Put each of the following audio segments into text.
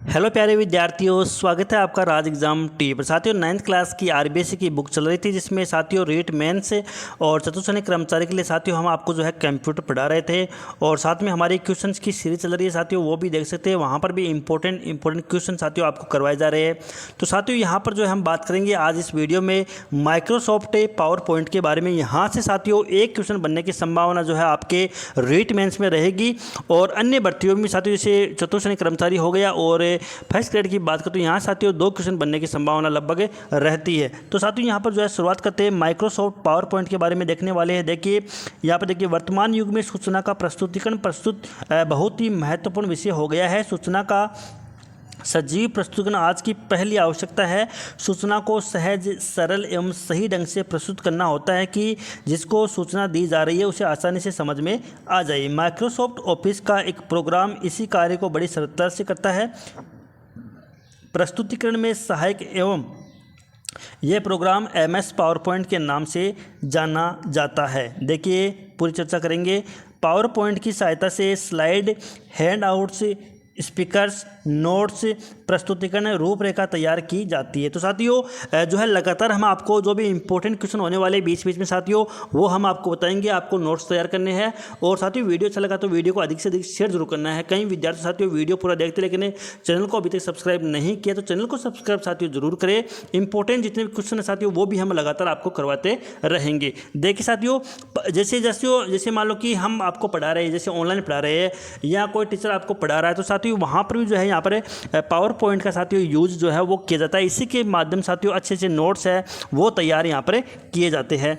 Hello प्यारे विद्यार्थियों, स्वागत है आपका राज एग्जाम टी पर। साथियों, 9th क्लास की आरबीएसई की बुक चल रही थी, जिसमें साथियों रेट मेंस और चतुर्श्रेणी कर्मचारी के लिए साथियों हम आपको जो है कंप्यूटर पढ़ा रहे थे। और साथ में हमारी क्वेश्चंस की सीरीज चल रही है साथियों, वो भी देख सकते हैं। वहाँ पर भी इंपॉर्टेंट क्वेश्चन साथियों आपको करवाए जा रहे हैं। तो साथियों यहाँ पर जो है हम बात करेंगे आज इस वीडियो में माइक्रोसॉफ्ट पावर पॉइंट के बारे में। यहाँ से साथियों एक क्वेश्चन बनने की संभावना जो है आपके रेट मेंस में रहेगी। और अन्य भर्तियों में साथियों जैसे चतुर्श्रेणी कर्मचारी हो गया और फर्स्ट ग्रेड की बात करें तो यहाँ साथियों 2 क्वेश्चन बनने की संभावना लगभग रहती है। तो साथियों यहाँ पर जो है शुरुआत करते हैं माइक्रोसॉफ्ट पावर पॉइंट के बारे में देखने वाले हैं। देखिए यहाँ पर देखिए, वर्तमान युग में सूचना का प्रस्तुतिकरण बहुत ही महत्वपूर्ण विषय हो गया है। सूचना का सजीव प्रस्तुतिकरण आज की पहली आवश्यकता है। सूचना को सहज, सरल एवं सही ढंग से प्रस्तुत करना होता है कि जिसको सूचना दी जा रही है उसे आसानी से समझ में आ जाए। माइक्रोसॉफ्ट ऑफिस का एक प्रोग्राम इसी कार्य को बड़ी सरलता से करता है। प्रस्तुतिकरण में सहायक एवं यह प्रोग्राम MS पावर पॉइंट के नाम से जाना जाता है। देखिए पूरी चर्चा करेंगे। पावर पॉइंट की सहायता से slide, hand outs, speakers, notes, प्रस्तुतिकरण, रूपरेखा तैयार की जाती है। तो साथियों जो है लगातार हम आपको जो भी इंपॉर्टेंट क्वेश्चन होने वाले बीच बीच में साथियों वो हम आपको बताएंगे। आपको नोट्स तैयार करने हैं। और साथियों वीडियो अच्छा लगा तो वीडियो को अधिक से अधिक शेयर जरूर करना है। कई विद्यार्थी साथियों वीडियो पूरा देखते लेकिन चैनल को अभी तक सब्सक्राइब नहीं किया, तो चैनल को सब्सक्राइब साथियों जरूर करें। इंपॉर्टेंट जितने भी क्वेश्चन है साथियों वो भी हम लगातार आपको करवाते रहेंगे। देखिए साथियों, जैसे मान लो कि हम आपको पढ़ा रहे हैं, जैसे ऑनलाइन पढ़ा रहे हैं या कोई टीचर आपको पढ़ा रहा है, तो साथियों वहाँ पर भी जो है यहाँ पर पावर पॉइंट का साथियों यूज जो है वो किया जाता है। इसी के माध्यम साथियों अच्छे अच्छे नोट्स है वो तैयार यहाँ पर किए जाते हैं।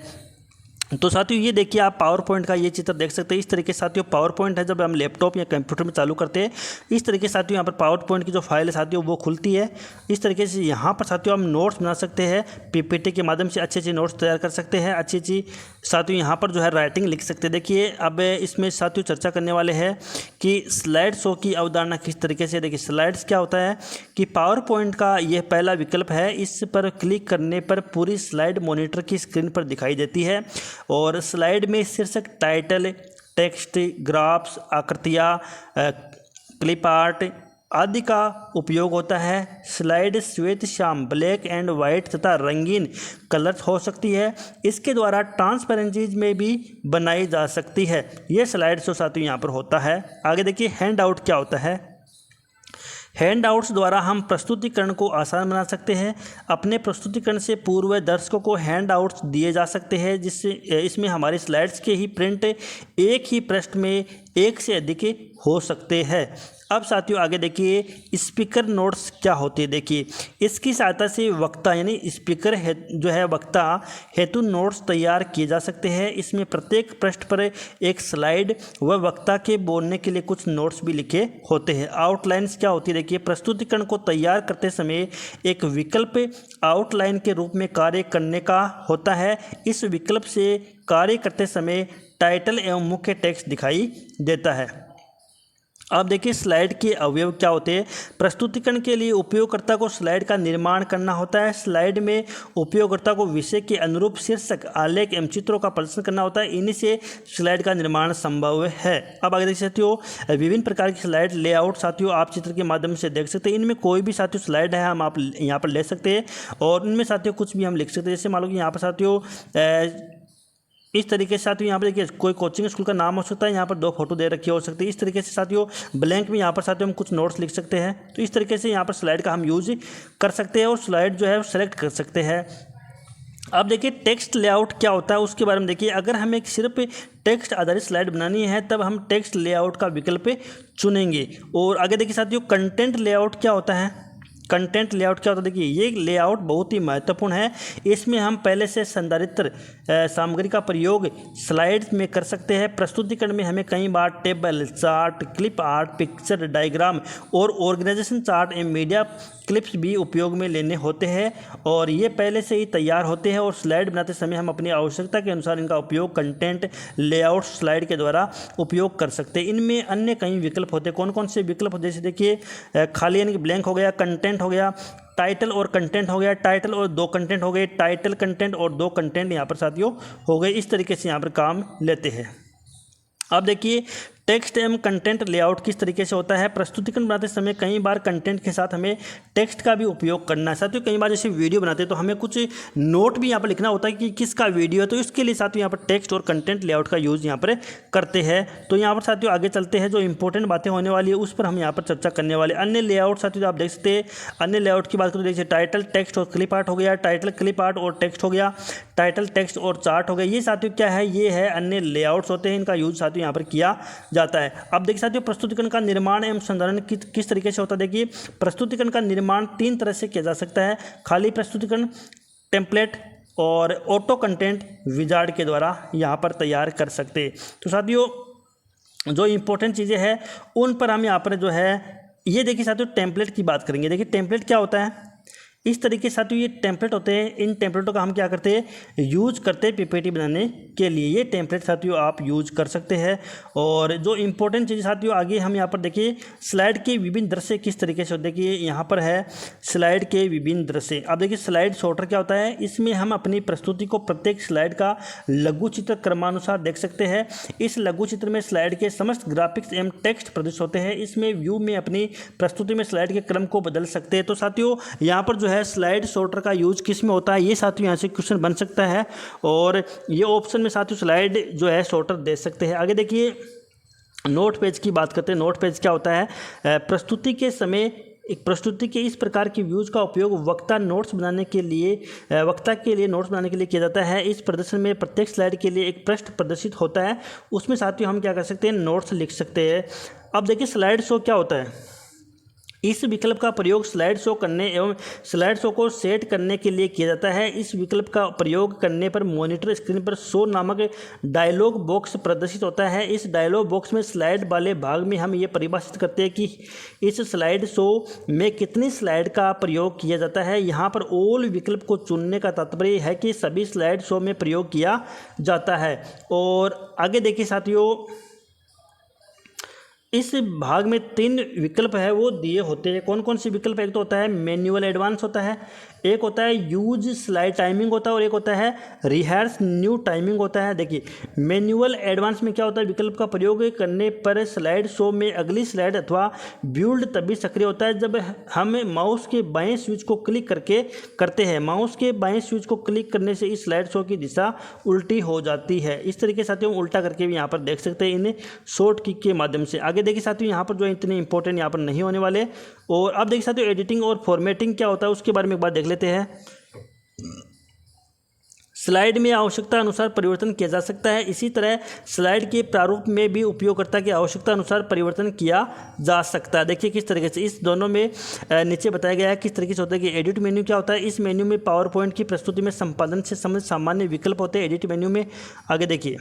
तो साथियों ये देखिए, आप पावर पॉइंट का ये चित्र देख सकते हैं। इस तरीके से साथियों पावर पॉइंट है जब हम लैपटॉप या कंप्यूटर में चालू करते हैं, इस तरीके से साथियों यहाँ पर पावर पॉइंट की जो फाइल है साथियों वो खुलती है। इस तरीके से यहाँ पर साथियों हम नोट्स बना सकते हैं। PPT के माध्यम से अच्छे अच्छे नोट्स तैयार कर सकते हैं। अच्छी अच्छी साथियों यहाँ पर जो है राइटिंग लिख सकते हैं। देखिए अब इसमें साथियों चर्चा करने वाले हैं कि स्लाइड शो की अवधारणा किस तरीके से। देखिए स्लाइड्स क्या होता है कि पावर पॉइंट का यह पहला विकल्प है। इस पर क्लिक करने पर पूरी स्लाइड मॉनिटर की स्क्रीन पर दिखाई देती है। और स्लाइड में शीर्षक, टाइटल, टेक्स्ट, ग्राफ्स, आकृतियाँ, क्लिप आर्ट आदि का उपयोग होता है। स्लाइड श्वेत, श्याम, ब्लैक एंड वाइट तथा रंगीन कलर्स हो सकती है। इसके द्वारा ट्रांसपेरेंसीज में भी बनाई जा सकती है। यह स्लाइड शो साथियों यहाँ पर होता है। आगे देखिए हैंड आउट क्या होता है। हैंड आउट्स द्वारा हम प्रस्तुतिकरण को आसान बना सकते हैं। अपने प्रस्तुतिकरण से पूर्व दर्शकों को हैंड आउट्स दिए जा सकते हैं, जिससे इसमें हमारी स्लाइड्स के ही प्रिंट एक ही पृष्ठ में एक से अधिक हो सकते हैं। अब साथियों आगे देखिए स्पीकर नोट्स क्या होते हैं। देखिए इसकी सहायता से वक्ता यानी स्पीकर जो है वक्ता हेतु नोट्स तैयार किए जा सकते हैं। इसमें प्रत्येक पृष्ठ पर एक स्लाइड व वक्ता के बोलने के लिए कुछ नोट्स भी लिखे होते हैं। आउटलाइंस क्या होती है। देखिए प्रस्तुतिकरण को तैयार करते समय एक विकल्प आउटलाइन के रूप में कार्य करने का होता है। इस विकल्प से कार्य करते समय टाइटल एवं मुख्य टेक्स्ट दिखाई देता है। अब देखिए स्लाइड के अवयव क्या होते हैं। प्रस्तुतिकरण के लिए उपयोगकर्ता को स्लाइड का निर्माण करना होता है। स्लाइड में उपयोगकर्ता को विषय के अनुरूप शीर्षक, आलेख एवं चित्रों का प्रदर्शन करना होता है। इन्हीं से स्लाइड का निर्माण संभव है। अब आगे देख सकते हो विभिन्न प्रकार की स्लाइड लेआउट साथियों आप चित्र के माध्यम से देख सकते हैं। इनमें कोई भी साथियों स्लाइड है हम आप यहाँ पर ले सकते हैं और इनमें साथियों कुछ भी हम लिख सकते हैं। जैसे मान लो कि यहाँ पर साथियों इस तरीके से साथियों यहाँ पर देखिए कोई कोचिंग स्कूल का नाम हो सकता है। यहाँ पर 2 फोटो दे रखी हो सकती है। इस तरीके से साथियों ब्लैंक में यहाँ पर साथियों हम कुछ नोट्स लिख सकते हैं। तो इस तरीके से यहाँ पर स्लाइड का हम यूज कर सकते हैं और स्लाइड जो है सेलेक्ट कर सकते हैं। अब देखिए टेक्स्ट लेआउट क्या होता है उसके बारे में देखिए। अगर हमें सिर्फ टेक्स्ट आधारित स्लाइड बनानी है तब हम टेक्स्ट लेआउट का विकल्प चुनेंगे। और आगे देखिए साथियों कंटेंट लेआउट क्या होता है। कंटेंट लेआउट क्या होता है। देखिए ये लेआउट बहुत ही महत्वपूर्ण है। इसमें हम पहले से संधारित्र सामग्री का प्रयोग स्लाइड्स में कर सकते हैं। प्रस्तुतिकरण में हमें कई बार table, chart, clip art, picture, diagram और ऑर्गेनाइजेशन चार्ट एवं मीडिया क्लिप्स भी उपयोग में लेने होते हैं और ये पहले से ही तैयार होते हैं। और स्लाइड बनाते समय हम अपनी आवश्यकता के अनुसार इनका उपयोग कंटेंट लेआउट स्लाइड के द्वारा उपयोग कर सकते हैं। इनमें अन्य कई विकल्प होते हैं। कौन कौन से विकल्प होते हैं जैसे देखिए खाली यानी कि ब्लैंक हो गया, कंटेंट हो गया, टाइटल और कंटेंट हो गया, टाइटल और 2 कंटेंट हो गए, टाइटल कंटेंट और 2 कंटेंट यहाँ पर साथियों हो गए। इस तरीके से यहाँ पर काम लेते हैं। अब देखिए टेक्स्ट एवं कंटेंट लेआउट किस तरीके से होता है। प्रस्तुतिकरण बनाते समय कई बार कंटेंट के साथ हमें टेक्स्ट का भी उपयोग करना है। साथियों कई बार जैसे वीडियो बनाते हैं तो हमें कुछ नोट भी यहाँ पर लिखना होता है कि किसका वीडियो है, तो इसके लिए साथियों यहाँ पर टेक्स्ट और कंटेंट लेआउट का यूज़ यहाँ पर करते हैं। तो यहाँ पर साथियों आगे चलते हैं, जो इंपॉर्टेंट बातें होने वाली है उस पर हम यहाँ पर चर्चा करने वाले। अन्य लेआउट साथियों आप देख सकते हैं, अन्य लेआउट की बात करें देखिए टाइटल टेक्स्ट और क्लिप आर्ट हो गया, टाइटल क्लिप आर्ट और टेक्स्ट हो गया, टाइटल टेक्स्ट और चार्ट हो गया। ये साथियों क्या है, ये है अन्य लेआउट्स होते हैं, इनका यूज साथियों यहाँ पर किया जाता है। अब देखिए साथियों प्रस्तुतिकरण का निर्माण एवं संधारण किस तरीके से होता है। देखिए प्रस्तुतिकरण का निर्माण 3 तरह से किया जा सकता है, खाली प्रस्तुतिकरण, टेम्पलेट और ऑटो कंटेंट विजार्ड के द्वारा यहाँ पर तैयार कर सकते हैं। तो साथियों जो इंपॉर्टेंट चीज़ें हैं उन पर हम यहाँ पर जो है ये देखिए साथियों टेम्पलेट की बात करेंगे। देखिए टेम्पलेट क्या होता है, इस तरीके से साथियों ये टेम्पलेट होते हैं। इन टेम्पलेटों का हम क्या करते हैं, यूज करते हैं पीपीटी बनाने के लिए। ये टेम्पलेट साथियों आप यूज कर सकते हैं। और जो इंपॉर्टेंट चीज़ साथियों आगे हम यहाँ पर देखिए स्लाइड के विभिन्न दृश्य किस तरीके से होते हैं। देखिए यहाँ पर है स्लाइड के विभिन्न दृश्य। अब देखिए स्लाइड सॉर्टर क्या होता है, इसमें हम अपनी प्रस्तुति को प्रत्येक स्लाइड का लघु चित्र क्रमानुसार देख सकते हैं। इस लघु चित्र में स्लाइड के समस्त ग्राफिक्स एवं टेक्स्ट प्रदर्शित होते हैं। इसमें व्यू में अपनी प्रस्तुति में स्लाइड के क्रम को बदल सकते हैं। तो साथियों यहाँ पर जो है स्लाइड सॉर्टर का यूज किस में होता है, ये साथियों यहाँ से क्वेश्चन बन सकता है। और ये ऑप्शन में साथियों स्लाइड जो है सॉर्टर दे सकते हैं। आगे देखिए नोट पेज की बात करते हैं। नोट पेज क्या होता है, प्रस्तुति के समय एक प्रस्तुति के इस प्रकार के व्यूज का उपयोग वक्ता नोट्स बनाने के लिए नोट्स बनाने के लिए किया जाता है। इस प्रदर्शन में प्रत्येक स्लाइड के लिए एक पृष्ठ प्रदर्शित होता है, उसमें साथियों हम क्या कर सकते हैं, नोट्स लिख सकते हैं। अब देखिए स्लाइड शो क्या होता है, इस विकल्प का प्रयोग स्लाइड शो करने एवं स्लाइड शो को सेट करने के लिए किया जाता है। इस विकल्प का प्रयोग करने पर मॉनिटर स्क्रीन पर शो नामक डायलॉग बॉक्स प्रदर्शित होता है। इस डायलॉग बॉक्स में स्लाइड वाले भाग में हम ये परिभाषित करते हैं कि इस स्लाइड शो में कितनी स्लाइड का प्रयोग किया जाता है। यहाँ पर ऑल विकल्प को चुनने का तात्पर्य है कि सभी स्लाइड शो में प्रयोग किया जाता है। और आगे देखिए साथियों इस भाग में 3 विकल्प है वो दिए होते हैं। कौन कौन से विकल्प, एक तो होता है मैनुअल एडवांस होता है, एक होता है यूज स्लाइड टाइमिंग होता है और एक होता है रिहर्स न्यू टाइमिंग होता है। देखिए मैनुअल एडवांस में क्या होता है, विकल्प का प्रयोग करने पर स्लाइड शो में अगली स्लाइड अथवा बिल्ड तभी सक्रिय होता है जब हम माउस के बाएं स्विच को क्लिक करके करते हैं। माउस के बाएं स्विच को क्लिक करने से इस स्लाइड शो की दिशा उल्टी हो जाती है। इस तरीके से साथियों उल्टा करके भी यहाँ पर देख सकते हैं इन शॉर्ट की के माध्यम से। आगे देखिए साथियों यहाँ पर जो इतने इंपॉर्टेंट यहाँ पर नहीं होने वाले। और अब देखिए साथियों एडिटिंग और फॉर्मेटिंग क्या होता है उसके बारे में एक बार देख लेते हैं। स्लाइड में आवश्यकता अनुसार परिवर्तन किया जा सकता है। इसी तरह स्लाइड के प्रारूप में भी उपयोगकर्ता की आवश्यकता अनुसार परिवर्तन किया जा सकता है। देखिए किस तरीके से इस दोनों में नीचे बताया गया है किस तरीके से होता है कि एडिट मेन्यू क्या होता है। इस मेन्यू में पावर पॉइंट की प्रस्तुति में संपादन से संबंधित सामान्य विकल्प होते हैं एडिट मेन्यू में। आगे देखिए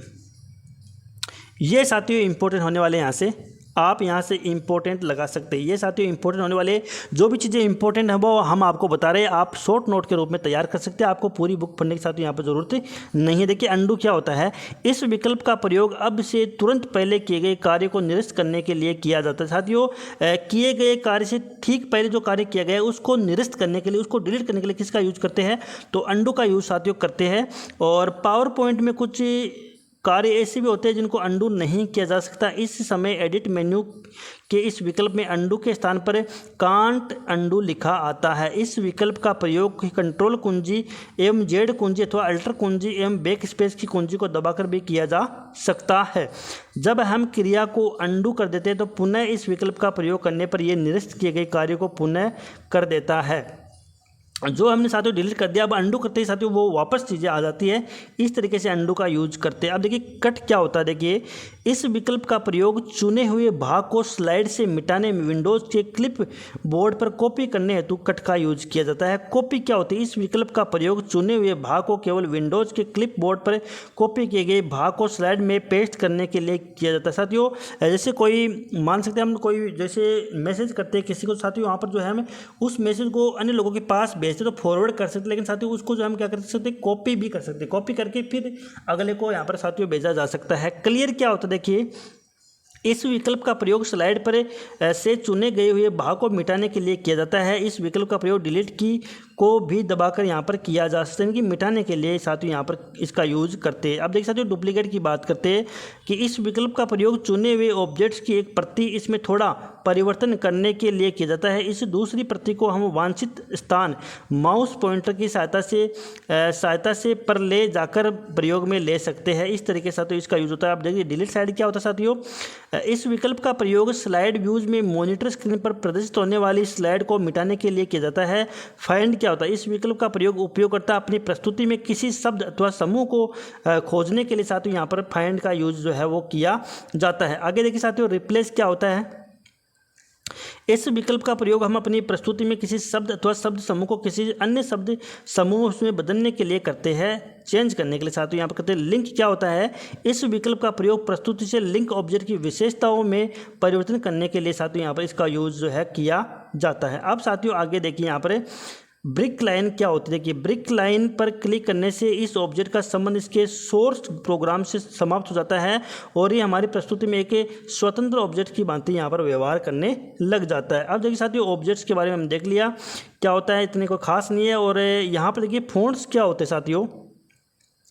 ये साथियों इंपॉर्टेंट होने वाले, यहाँ से आप यहाँ से इंपॉर्टेंट लगा सकते हैं। ये साथियों इंपॉर्टेंट होने वाले, जो भी चीज़ें इंपॉर्टेंट हैं वो हम आपको बता रहे हैं, आप शॉर्ट नोट के रूप में तैयार कर सकते हैं। आपको पूरी बुक पढ़ने की साथियों यहाँ पर जरूरत नहीं है। देखिए अंडू क्या होता है, इस विकल्प का प्रयोग अब से तुरंत पहले किए गए कार्य को निरस्त करने के लिए किया जाता है। साथियों किए गए कार्य से ठीक पहले जो कार्य किया गया है उसको निरस्त करने के लिए, उसको डिलीट करने के लिए किसका यूज करते हैं, तो अंडू का यूज साथियों करते हैं। और पावर पॉइंट में कुछ कार्य ऐसे भी होते हैं जिनको अंडू नहीं किया जा सकता। इस समय एडिट मेन्यू के इस विकल्प में अंडू के स्थान पर कांट अंडू लिखा आता है। इस विकल्प का प्रयोग कंट्रोल कुंजी एवं जेड कुंजी अथवा अल्टर कुंजी एवं बैक स्पेस की कुंजी को दबाकर भी किया जा सकता है। जब हम क्रिया को अंडू कर देते हैं तो पुनः इस विकल्प का प्रयोग करने पर यह निरस्त किए गए कार्य को पुनः कर देता है। जो हमने साथियों डिलीट कर दिया, अब अंडू करते ही साथियों वो वापस चीज़ें आ जाती है। इस तरीके से अंडू का यूज करते हैं। अब देखिए कट क्या होता है, देखिए इस विकल्प का प्रयोग चुने हुए भाग को स्लाइड से मिटाने में विंडोज के क्लिप बोर्ड पर कॉपी करने हेतु कट का यूज किया जाता है। कॉपी क्या होती है, इस विकल्प का प्रयोग चुने हुए भाग को केवल विंडोज के क्लिप बोर्ड पर कॉपी किए गए भाग को स्लाइड में पेस्ट करने के लिए किया जाता है। साथियों जैसे कोई मान सकते हैं हम कोई जैसे मैसेज करते हैं किसी को, साथियों वहाँ पर जो है हम उस मैसेज को अन्य लोगों के पास भेजते तो फॉरवर्ड कर सकते, लेकिन साथियों उसको जो हम क्या कर सकते हैं, कॉपी भी कर सकते हैं। कॉपी करके फिर अगले को यहाँ पर साथियों भेजा जा सकता है। क्लियर क्या होता है, देखिए इस विकल्प का प्रयोग स्लाइड पर से चुने गए हुए भाग को मिटाने के लिए किया जाता है। इस विकल्प का प्रयोग डिलीट की को भी दबाकर यहाँ पर किया जा सकता है, यानी कि मिटाने के लिए साथियों यहाँ पर इसका यूज करते हैं। अब देख सकते हो डुप्लीकेट की बात करते हैं कि इस विकल्प का प्रयोग चुने हुए ऑब्जेक्ट्स की एक प्रति इसमें थोड़ा परिवर्तन करने के लिए किया जाता है। इस दूसरी प्रति को हम वांछित स्थान माउस पॉइंटर की सहायता से पर ले जाकर प्रयोग में ले सकते हैं। इस तरीके से तो इसका यूज होता है। आप देखिए डिलीट स्लाइड क्या होता है साथियों, इस विकल्प का प्रयोग स्लाइड व्यूज में मॉनिटर स्क्रीन पर प्रदर्शित होने वाली स्लाइड को मिटाने के लिए किया जाता है। फाइंड क्या होता है, इस विकल्प का प्रयोग उपयोगकर्ता अपनी प्रस्तुति में किसी शब्द अथवा समूह को खोजने के लिए साथियों यहाँ पर फाइंड का यूज जो है वो किया जाता है। आगे देखिए साथियों रिप्लेस क्या होता है, इस विकल्प का प्रयोग हम अपनी प्रस्तुति में किसी शब्द अथवा शब्द समूह को किसी अन्य शब्द समूह में बदलने के लिए करते हैं, चेंज करने के लिए साथियों यहाँ पर करते हैं। लिंक क्या होता है, इस विकल्प का प्रयोग प्रस्तुति से लिंक ऑब्जेक्ट की विशेषताओं में परिवर्तन करने के लिए साथियों यहाँ पर इसका यूज जो है किया जाता है। अब साथियों आगे देखिए यहाँ पर ब्रिक लाइन क्या होती है। देखिए ब्रिक लाइन पर क्लिक करने से इस ऑब्जेक्ट का संबंध इसके सोर्स प्रोग्राम से समाप्त हो जाता है और ये हमारी प्रस्तुति में एक स्वतंत्र ऑब्जेक्ट की भांति यहाँ पर व्यवहार करने लग जाता है। अब देखिए साथियों ऑब्जेक्ट्स के बारे में हम देख लिया क्या होता है, इतने कोई खास नहीं है। और यहाँ पर देखिए फ़ॉन्ट्स क्या होते हैं साथियों,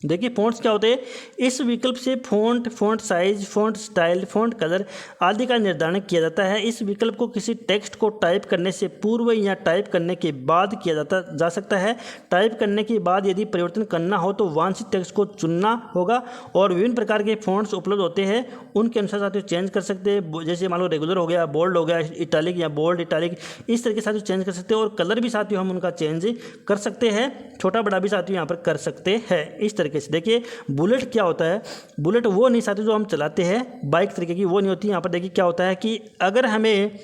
देखिए फ़ॉन्ट्स क्या होते हैं, इस विकल्प से font size, font style, font colour आदि का निर्धारण किया जाता है। इस विकल्प को किसी टेक्स्ट को टाइप करने से पूर्व या टाइप करने के बाद किया जा सकता है। टाइप करने के बाद यदि परिवर्तन करना हो तो वांछित टेक्स्ट को चुनना होगा और विभिन्न प्रकार के फ़ॉन्ट्स उपलब्ध होते हैं, उनके अनुसार साथियों चेंज कर सकते हैं। जैसे मान लो रेगुलर हो गया, बोल्ड हो गया, इटालिक या बोल्ड इटालिक, इस तरीके से साथियों चेंज कर सकते हैं। और कलर भी साथियों हम उनका चेंज कर सकते हैं, छोटा बड़ा भी साथियों यहाँ पर कर सकते हैं। इस तरीके से देखिए बुलेट क्या होता है, बुलेट वो नहीं साथियों जो हम चलाते हैं बाइक तरीके की, वो नहीं होती। यहाँ पर देखिए क्या होता है कि अगर हमें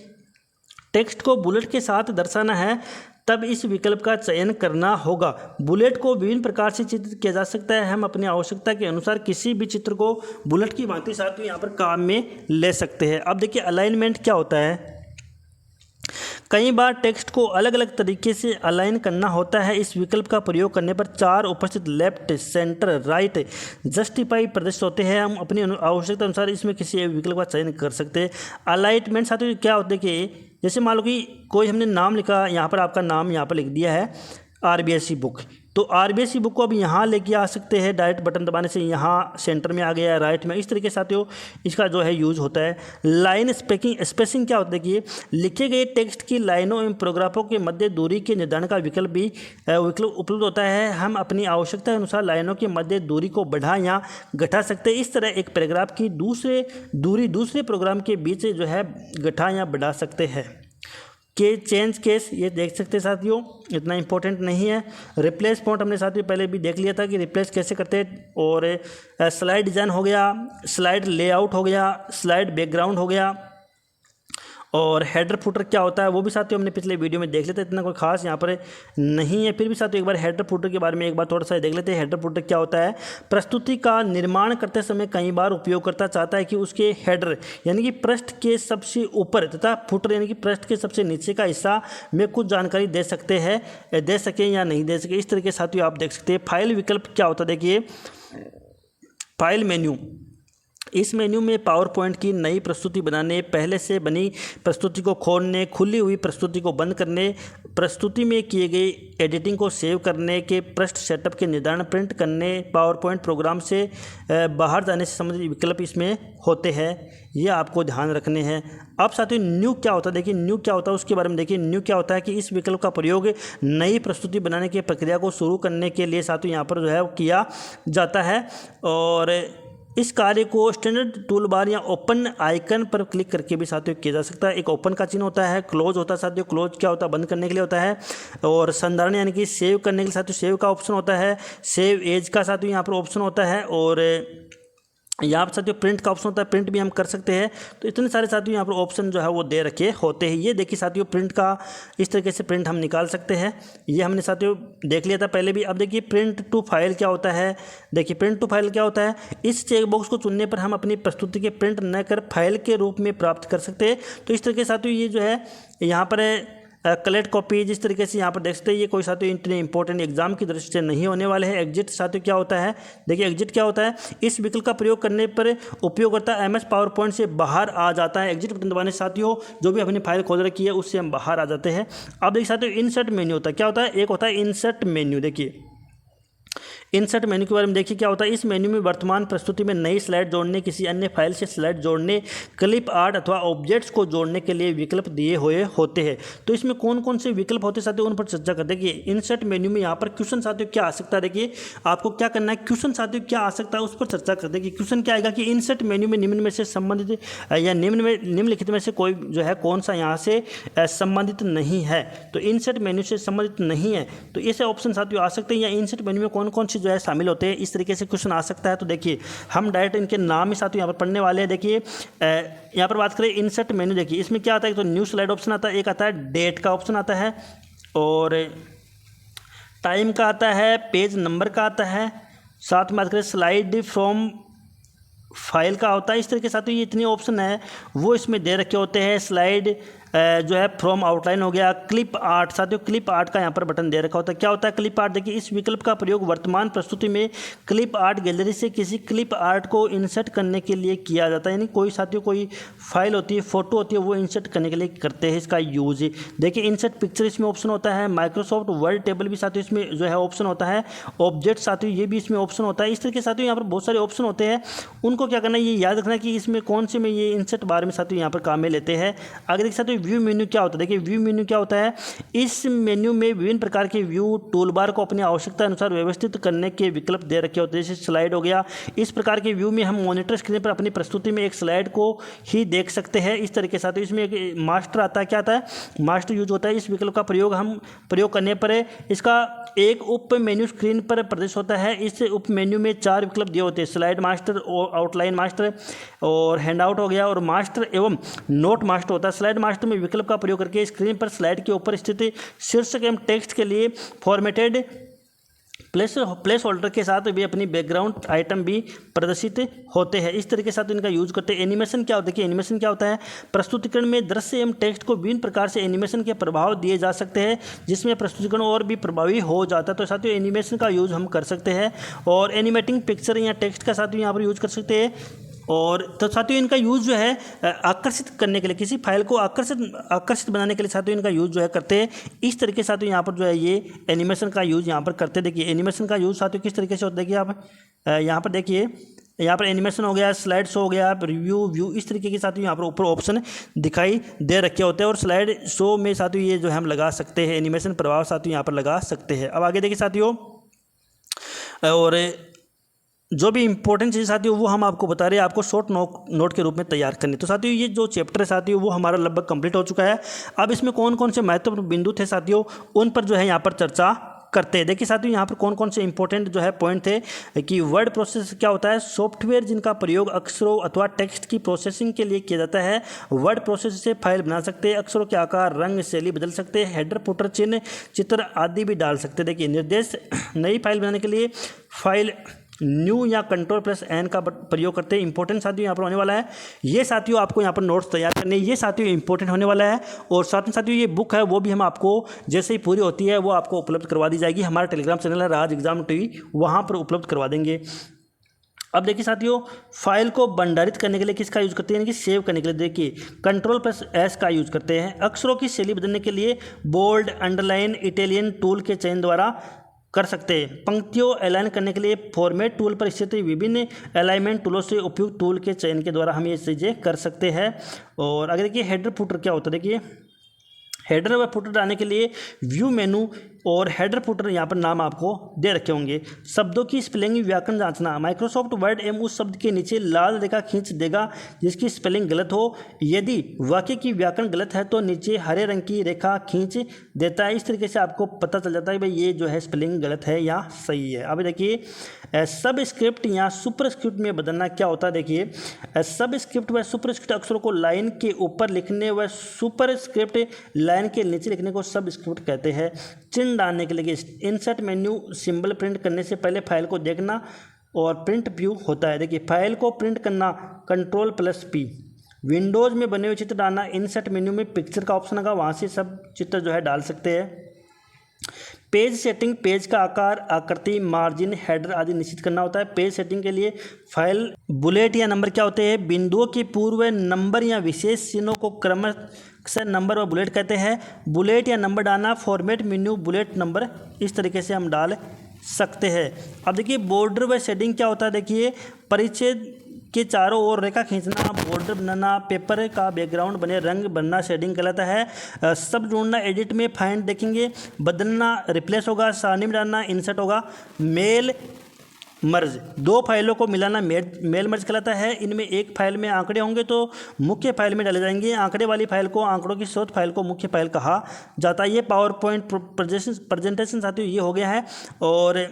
टेक्स्ट को बुलेट के साथ दर्शाना है तब इस विकल्प का चयन करना होगा। बुलेट को विभिन्न प्रकार से चित्रित किया जा सकता है, हम अपनी आवश्यकता के अनुसार किसी भी चित्र को बुलेट की भांति साथियों यहाँ पर काम में ले सकते हैं। अब देखिए अलाइनमेंट क्या होता है, कई बार टेक्स्ट को अलग अलग तरीके से अलाइन करना होता है। इस विकल्प का प्रयोग करने पर 4 उपस्थित लेफ्ट, सेंटर, राइट, जस्टिफाई प्रदर्शित होते हैं। हम अपनी आवश्यकता अनुसार इसमें किसी एक विकल्प का चयन कर सकते हैं। अलाइनमेंट साथियों क्या होता है कि जैसे मान लो कि कोई हमने नाम लिखा, यहाँ पर आपका नाम यहाँ पर लिख दिया है RBSC बुक, तो RBSC बुक को अब यहाँ लेके आ सकते हैं, डायरेक्ट बटन दबाने से यहाँ सेंटर में आ गया, राइट में। इस तरीके से साथियों इसका जो है यूज होता है। लाइन स्पेसिंग क्या होता है कि लिखे गए टेक्स्ट की लाइनों एवं पैराग्राफों के मध्य दूरी के निर्धारण का विकल्प उपलब्ध होता है। हम अपनी आवश्यकता के अनुसार लाइनों के मध्य दूरी को बढ़ा या घटा सकते हैं। इस तरह एक पैराग्राफ की दूसरे प्रोग्राम के बीच जो है घटा या बढ़ा सकते हैं। चेंज केस ये देख सकते हैं साथियों, इतना इंपॉर्टेंट नहीं है। रिप्लेस फ़ॉन्ट हमने साथियों पहले भी देख लिया था कि रिप्लेस कैसे करते हैं। और स्लाइड डिज़ाइन हो गया, स्लाइड लेआउट हो गया, स्लाइड बैकग्राउंड हो गया, और हेडर फुटर क्या होता है वो भी साथियों हमने पिछले वीडियो में देख लेते हैं, इतना कोई खास यहाँ पर नहीं है। फिर भी साथियों एक बार हेडर फुटर के बारे में एक बार थोड़ा सा देख लेते हैं। हेडर फुटर क्या होता है, प्रस्तुति का निर्माण करते समय कई बार उपयोगकर्ता चाहता है कि उसके हेडर यानी कि पृष्ठ के सबसे ऊपर तथा फुटर यानी कि पृष्ठ के सबसे नीचे का हिस्सा में कुछ जानकारी दे सकें या नहीं दे सके। इस तरीके से साथियों आप देख सकते हैं। फाइल विकल्प क्या होता है, देखिए फाइल मेन्यू, इस मेन्यू में पावर पॉइंट की नई प्रस्तुति बनाने, पहले से बनी प्रस्तुति को खोलने, खुली हुई प्रस्तुति को बंद करने, प्रस्तुति में किए गए एडिटिंग को सेव करने के पृष्ठ सेटअप के निर्धारण, प्रिंट करने, पावर पॉइंट प्रोग्राम से बाहर जाने से संबंधित विकल्प इसमें होते हैं, ये आपको ध्यान रखने हैं। अब साथियों न्यू क्या होता है, देखिए न्यू क्या होता है उसके बारे में देखिए। न्यू क्या होता है कि इस विकल्प का प्रयोग नई प्रस्तुति बनाने की प्रक्रिया को शुरू करने के लिए साथियों यहाँ पर जो है किया जाता है। और इस कार्य को स्टैंडर्ड टूल बार या ओपन आइकन पर क्लिक करके भी साथियों किया जा सकता है। एक ओपन का चिन्ह होता है, क्लोज होता है साथियों, क्लोज क्या होता है बंद करने के लिए होता है। और संधारण यानी कि सेव करने के लिए साथियों सेव का ऑप्शन होता है, सेव एज का साथियों यहाँ पर ऑप्शन होता है, और यहाँ पर साथियों प्रिंट का ऑप्शन होता है, प्रिंट भी हम कर सकते हैं। तो इतने सारे साथियों यहाँ पर ऑप्शन जो है वो दे रखे होते हैं। ये देखिए साथियों प्रिंट का इस तरीके से प्रिंट हम निकाल सकते हैं, ये हमने साथियों देख लिया था पहले भी। अब देखिए प्रिंट टू फाइल क्या होता है, देखिए प्रिंट टू फाइल क्या होता है, इस चेक बॉक्स को चुनने पर हम अपनी प्रस्तुति के प्रिंट न कर फाइल के रूप में प्राप्त कर सकते हैं। तो इस तरीके से साथियों ये जो है यहाँ पर कलेक्ट कॉपीज, इस तरीके से यहाँ पर देख सकते हैं। ये कोई साथियों इतने इंपॉर्टेंट एग्जाम की दृष्टि से नहीं होने वाले हैं। एग्जिट साथियों क्या होता है, देखिए एग्जिट क्या होता है, इस विकल्प का प्रयोग करने पर उपयोगकर्ता MS पावर पॉइंट से बाहर आ जाता है। एग्जिट बटन दबाने से साथियों जो भी अपनी फाइल खोल रखी है उससे हम बाहर आ जाते हैं। अब देखिए साथियों इंसर्ट मेन्यू होता है, क्या होता है, एक होता है इंसर्ट मेन्यू। देखिए इंसर्ट मेन्यू के बारे में देखिए क्या होता है। इस मेन्यू में वर्तमान प्रस्तुति में नई स्लाइड जोड़ने, किसी अन्य फाइल से स्लाइड जोड़ने, क्लिप आर्ट अथवा ऑब्जेक्ट्स को जोड़ने के लिए विकल्प दिए हुए होते हैं। तो इसमें कौन कौन से विकल्प होते हैं साथियों उन पर चर्चा करते हैं। देखिए इंसर्ट मेन्यू में यहाँ पर क्वेश्चन साथियों क्या आ सकता है, देखिए आपको क्या करना है, क्वेश्चन साथियों क्या आ सकता है उस पर चर्चा करते हैं कि क्वेश्चन क्या आएगा कि इंसर्ट मेन्यू में निम्न में से संबंधित या निम्नलिखित में से कोई जो है कौन सा यहाँ से संबंधित नहीं है। तो इंसर्ट मेन्यू से संबंधित नहीं है तो ऐसे ऑप्शन साथियों आ सकते हैं, या इंसर्ट मेन्यू में कौन कौन सी जो है शामिल होते हैं, इस तरीके से क्वेश्चन आ सकता है। तो देखिए हम डायरेक्ट इनके नाम ही साथियों यहाँ पर पढ़ने वाले हैं। देखिए यहाँ पर बात करें इंसर्ट मेन्यू, देखिए इसमें क्या आता है, तो न्यू स्लाइड ऑप्शन आता है, एक आता है डेट का ऑप्शन आता है, और टाइम का आता है, पेज नंबर का आता है, साथ में बात करें स्लाइड फ्रॉम फाइल का होता है। इस तरीके से साथियों ये इतने ऑप्शन है वो इसमें दे रखे होते हैं। स्लाइड जो है फ्रॉम आउटलाइन हो गया, क्लिप आर्ट साथियों, क्लिप आर्ट का यहाँ पर बटन दे रखा होता है। क्या होता है क्लिप आर्ट, देखिए इस विकल्प का प्रयोग वर्तमान प्रस्तुति में क्लिप आर्ट गैलरी से किसी क्लिप आर्ट को इंसर्ट करने के लिए किया जाता है। यानी कोई साथियों कोई फाइल होती है, फोटो होती है, वो इंसर्ट करने के लिए करते हैं इसका यूज। देखिए इंसर्ट पिक्चर इसमें ऑप्शन होता है, माइक्रोसॉफ्ट वर्ड टेबल भी साथियों इसमें जो है ऑप्शन होता है, ऑब्जेक्ट साथियों ये भी इसमें ऑप्शन होता है। इस तरीके साथियों यहाँ पर बहुत सारे ऑप्शन होते हैं, उनको क्या करना है ये याद रखना कि इसमें कौन से में ये इंसर्ट बारे में साथियों यहाँ पर काम में लेते हैं। आगे देखिए साथियों व्यू मेन्यू क्या होता है, देखिए व्यू मेन्यू क्या होता है, इस मेन्यू में विभिन्न प्रकार के व्यू टूल बार को अपनी आवश्यकता अनुसार व्यवस्थित करने के विकल्प दे रखे होते हैं। जैसे स्लाइड हो गया, इस प्रकार के व्यू में हम मॉनिटर स्क्रीन पर अपनी प्रस्तुति में एक स्लाइड को ही देख सकते हैं। इस तरीके से इसमें एक मास्टर आता है, क्या आता है, मास्टर यूज होता है। इस विकल्प का प्रयोग करने पर इसका एक उप मेन्यू स्क्रीन पर प्रदर्शित होता है। इस उप मेन्यू में 4 विकल्प दिए होते हैं, स्लाइड मास्टर, आउटलाइन मास्टर, और हैंडआउट हो गया, और मास्टर एवं नोट मास्टर होता है। स्लाइड मास्टर में विकल्प का प्रयोग करके स्क्रीन पर स्लाइड के ऊपर स्थित शीर्षक एवं टेक्स्ट के लिए फॉर्मेटेड प्लेस होल्डर के साथ भी अपनी बैकग्राउंड आइटम भी प्रदर्शित होते हैं। इस तरीके से साथ इनका यूज करते हैं। एनिमेशन क्या होता है कि एनिमेशन क्या होता है, प्रस्तुतिकरण में दृश्य एवं टेक्स्ट को विभिन्न प्रकार से एनिमेशन के प्रभाव दिए जा सकते हैं जिसमें प्रस्तुतिकरण और भी प्रभावी हो जाता है। तो साथियों एनिमेशन का यूज हम कर सकते हैं, और एनिमेटिंग पिक्चर या टेक्स्ट का साथियों यहाँ पर यूज कर सकते हैं। और तो साथियों इनका यूज़ जो है आकर्षित करने के लिए, किसी फाइल को आकर्षित बनाने के लिए साथियों इनका यूज़ जो है करते हैं। इस तरीके से साथियों यहाँ पर जो है ये एनिमेशन का यूज़ यहाँ पर करते हैं। देखिए एनिमेशन का यूज़ साथियों किस तरीके से होता है, देखिए आप यहाँ पर देखिए, यहाँ पर एनिमेशन हो गया, स्लाइड शो हो गया, रिव्यू व्यू, इस तरीके के साथियों यहाँ पर ऊपर ऑप्शन दिखाई दे रखे होते हैं। और स्लाइड शो में साथियों ये जो है हम लगा सकते हैं, एनिमेशन प्रभाव साथियों यहाँ पर लगा सकते हैं। अब आगे देखिए साथियों, और जो भी इंपॉर्टेंट चीज़ साथियों वो हम आपको बता रहे हैं, आपको शॉर्ट नोट के रूप में तैयार करनी। तो साथियों ये जो चैप्टर है साथियों वो हमारा लगभग कंप्लीट हो चुका है। अब इसमें कौन कौन से महत्वपूर्ण बिंदु थे साथियों उन पर जो है यहाँ पर चर्चा करते हैं। देखिए साथियों यहाँ पर कौन कौन से इंपॉर्टेंट जो है पॉइंट थे कि वर्ड प्रोसेसर क्या होता है, सॉफ्टवेयर जिनका प्रयोग अक्षरों अथवा टेक्स्ट की प्रोसेसिंग के लिए किया जाता है। वर्ड प्रोसेसर से फाइल बना सकते हैं, अक्षरों के आकार, रंग, शैली बदल सकते हैं, हेडर, फुटर, चिन्ह, चित्र आदि भी डाल सकते हैं। देखिए निर्देश, नई फाइल बनाने के लिए फाइल न्यू या Ctrl+N का प्रयोग करते हैं। इंपॉर्टेंट साथियों यहाँ पर होने वाला है, ये साथियों आपको यहाँ पर नोट्स तैयार करने, ये साथियों इंपॉर्टेंट होने वाला है। और साथ में साथियों ये बुक है वो भी हम आपको जैसे ही पूरी होती है वो आपको उपलब्ध करवा दी जाएगी। हमारा टेलीग्राम चैनल है राज एग्जाम TV, वहाँ पर उपलब्ध करवा देंगे। अब देखिए साथियों फाइल को भंडारित करने के लिए किसका यूज करते हैं, यानी कि सेव करने के लिए देखिए Ctrl+S का यूज करते हैं। अक्षरों की शैली बदलने के लिए बोल्ड, अंडरलाइन, इटालियन टूल के चयन द्वारा कर सकते हैं। पंक्तियों अलाइन करने के लिए फॉर्मेट टूल पर स्थित विभिन्न अलाइनमेंट टूलों से उपयुक्त टूल के चयन के द्वारा हम ये चीज़ें कर सकते हैं। और आगे देखिए हेडर फुटर क्या होता है, देखिए हेडर व फुटर डालने के लिए व्यू मेनू और हेडर फुटर यहाँ पर नाम आपको दे रखे होंगे। शब्दों की स्पेलिंग व्याकरण जांचना, माइक्रोसॉफ्ट वर्ड एम उस शब्द के नीचे लाल रेखा खींच देगा जिसकी स्पेलिंग गलत हो। यदि वाक्य की व्याकरण गलत है तो नीचे हरे रंग की रेखा खींच देता है। इस तरीके से आपको पता चल जाता है भाई ये जो है स्पेलिंग गलत है या सही है। अब देखिए सब स्क्रिप्ट या सुपर स्क्रिप्ट में बदलना क्या होता है, देखिए सब स्क्रिप्ट व सुपर स्क्रिप्ट अक्षरों को लाइन के ऊपर लिखने व सुपर स्क्रिप्ट लाइन के नीचे लिखने को सब स्क्रिप्ट कहते हैं। चिन्ह डालने के लिए इंसर्ट मेन्यू सिंबल प्रिंट करने से पहले फाइल को देखना और प्रिंट व्यू होता है। देखिए फाइल को प्रिंट करना Ctrl+P, विंडोज़ में बने हुए चित्र डालना, इंसर्ट मेन्यू में पिक्चर का ऑप्शन होगा, वहाँ से सब चित्र जो है डाल सकते हैं। पेज सेटिंग, पेज का आकार, आकृति, मार्जिन, हेडर आदि निश्चित करना होता है। पेज सेटिंग के लिए फाइल बुलेट या नंबर क्या होते हैं, बिंदुओं के पूर्व नंबर या विशेष चिन्हों को क्रमश से नंबर व बुलेट कहते हैं। बुलेट या नंबर डालना, फॉर्मेट मेन्यू बुलेट नंबर, इस तरीके से हम डाल सकते हैं। अब देखिए बॉर्डर व शेडिंग क्या होता है, देखिए परिच्छेद के चारों ओर रेखा खींचना, बॉर्डर बनाना, पेपर का बैकग्राउंड बने रंग बनना शेडिंग कहलाता है। सब जोड़ना, एडिट में फाइंड देखेंगे, बदलना रिप्लेस होगा, सारणी में डालना इंसर्ट होगा। मेल मर्ज, दो फाइलों को मिलाना मेल मर्ज कहलाता है। इनमें एक फाइल में आंकड़े होंगे तो मुख्य फाइल में डाले जाएंगे, आंकड़े वाली फाइल को, आंकड़ों की स्रोत फाइल को मुख्य फाइल कहा जाता है। ये पावर पॉइंट प्रेजेंटेशन साथियों ये हो गया है। और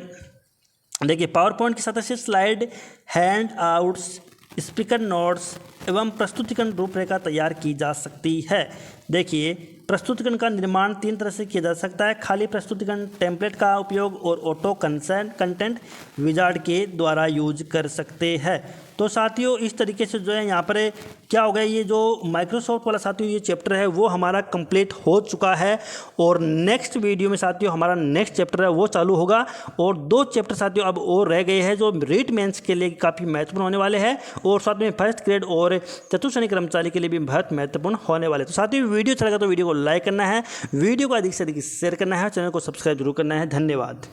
देखिए पावर पॉइंट के साथ slide, hand outs, speaker notes एवं प्रस्तुतिकरण रूपरेखा तैयार की जा सकती है। देखिए प्रस्तुतिकरण का निर्माण 3 तरह से किया जा सकता है, खाली प्रस्तुतिकरण, टेम्पलेट का उपयोग और ऑटो कंटेंट विजार्ड के द्वारा यूज कर सकते हैं। तो साथियों इस तरीके से जो है यहाँ पर क्या हो गया, ये जो माइक्रोसॉफ्ट वाला साथियों ये चैप्टर है वो हमारा कंप्लीट हो चुका है। और नेक्स्ट वीडियो में साथियों हमारा नेक्स्ट चैप्टर है वो चालू होगा। और 2 चैप्टर साथियों अब और रह गए हैं जो रीट मेंस के लिए काफ़ी महत्वपूर्ण होने वाले हैं, और साथ में फर्स्ट ग्रेड और चतुर्थ श्रेणी कर्मचारी के लिए भी बहुत महत्वपूर्ण होने वाले। तो साथियों वीडियो अच्छा लगा तो वीडियो को लाइक करना है, वीडियो को अधिक से अधिक शेयर करना है, चैनल को सब्सक्राइब जरूर करना है। धन्यवाद।